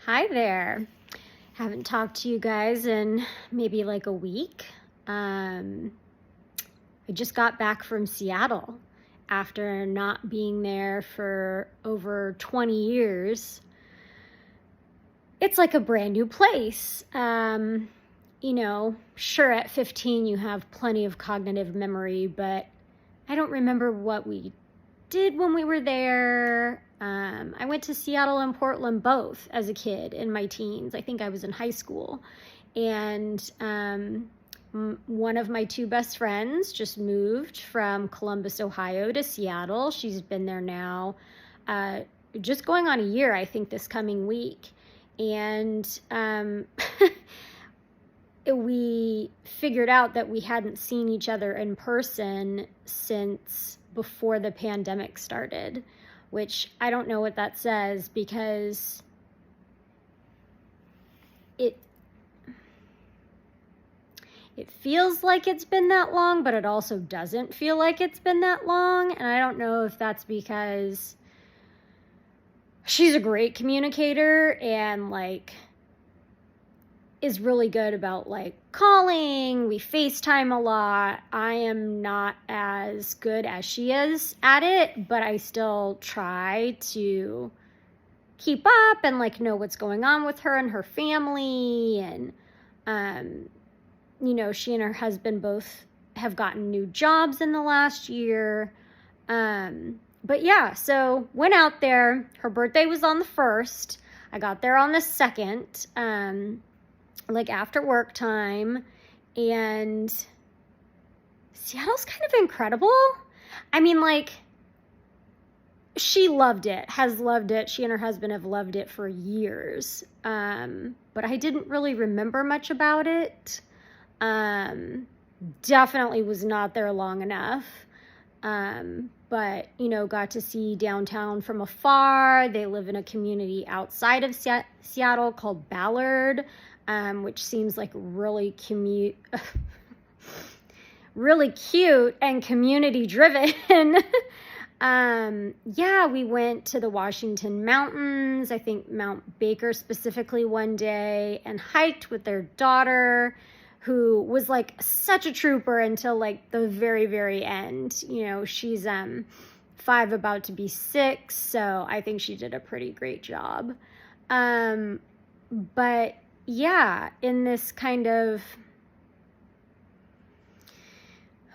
Hi there. Haven't talked to you guys in maybe like a week. I just got back from Seattle after not being there for over 20 years. It's like a brand new place. Sure, at 15 you have plenty of cognitive memory, but I don't remember what we did when we were there. I went to Seattle and Portland both as a kid in my teens. I think I was in high school. And one of my two best friends just moved from Columbus, Ohio to Seattle. She's been there now just going on a year, I think, this coming week. And we figured out that we hadn't seen each other in person since before the pandemic started, which I don't know what that says, because it feels like it's been that long, but it also doesn't feel like it's been that long. And I don't know if that's because she's a great communicator and is really good about calling. We FaceTime a lot. I am not as good as she is at it, but I still try to keep up and know what's going on with her and her family. And she and her husband both have gotten new jobs in the last year. But yeah, so went out there. Her birthday was on the 1st. I got there on the 2nd. After work time, and Seattle's kind of incredible. I mean, she loved it, has loved it. She and her husband have loved it for years. But I didn't really remember much about it. Definitely was not there long enough. But, got to see downtown from afar. They live in a community outside of Seattle called Ballard, which seems like really really cute and community driven. We went to the Washington Mountains, I think Mount Baker specifically, one day, and hiked with their daughter, who was such a trooper until the very, very end. She's 5, about to be 6, so I think she did a pretty great job. But yeah, in this kind of,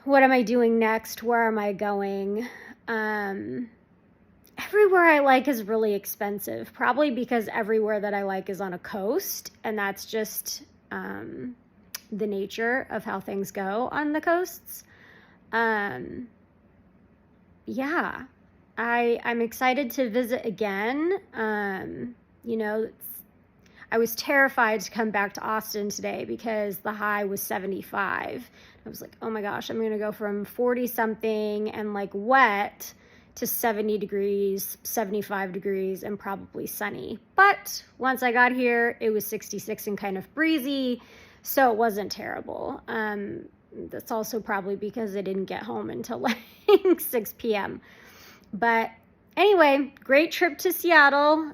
what am I doing next? Where am I going? Everywhere I like is really expensive, probably because everywhere that I like is on a coast, and that's just the nature of how things go on the coasts. I'm excited to visit again. I was terrified to come back to Austin today because the high was 75. I was like, oh my gosh, I'm going to go from 40 something and wet to 70 degrees, 75 degrees, and probably sunny. But once I got here, it was 66 and kind of breezy, so it wasn't terrible. That's also probably because I didn't get home until 6 p.m. But anyway, great trip to Seattle.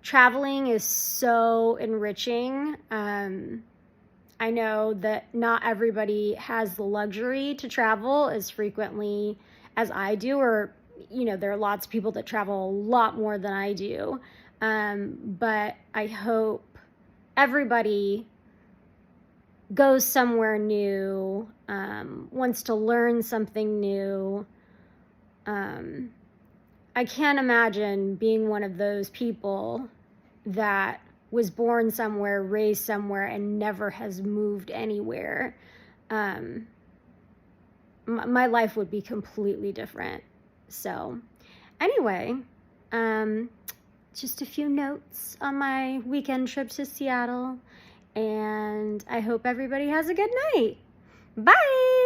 Traveling is so enriching. I know that not everybody has the luxury to travel as frequently as I do, or, there are lots of people that travel a lot more than I do. But I hope everybody goes somewhere new, wants to learn something new. I can't imagine being one of those people that was born somewhere, raised somewhere, and never has moved anywhere. My life would be completely different. So anyway, just a few notes on my weekend trip to Seattle, and I hope everybody has a good night. Bye!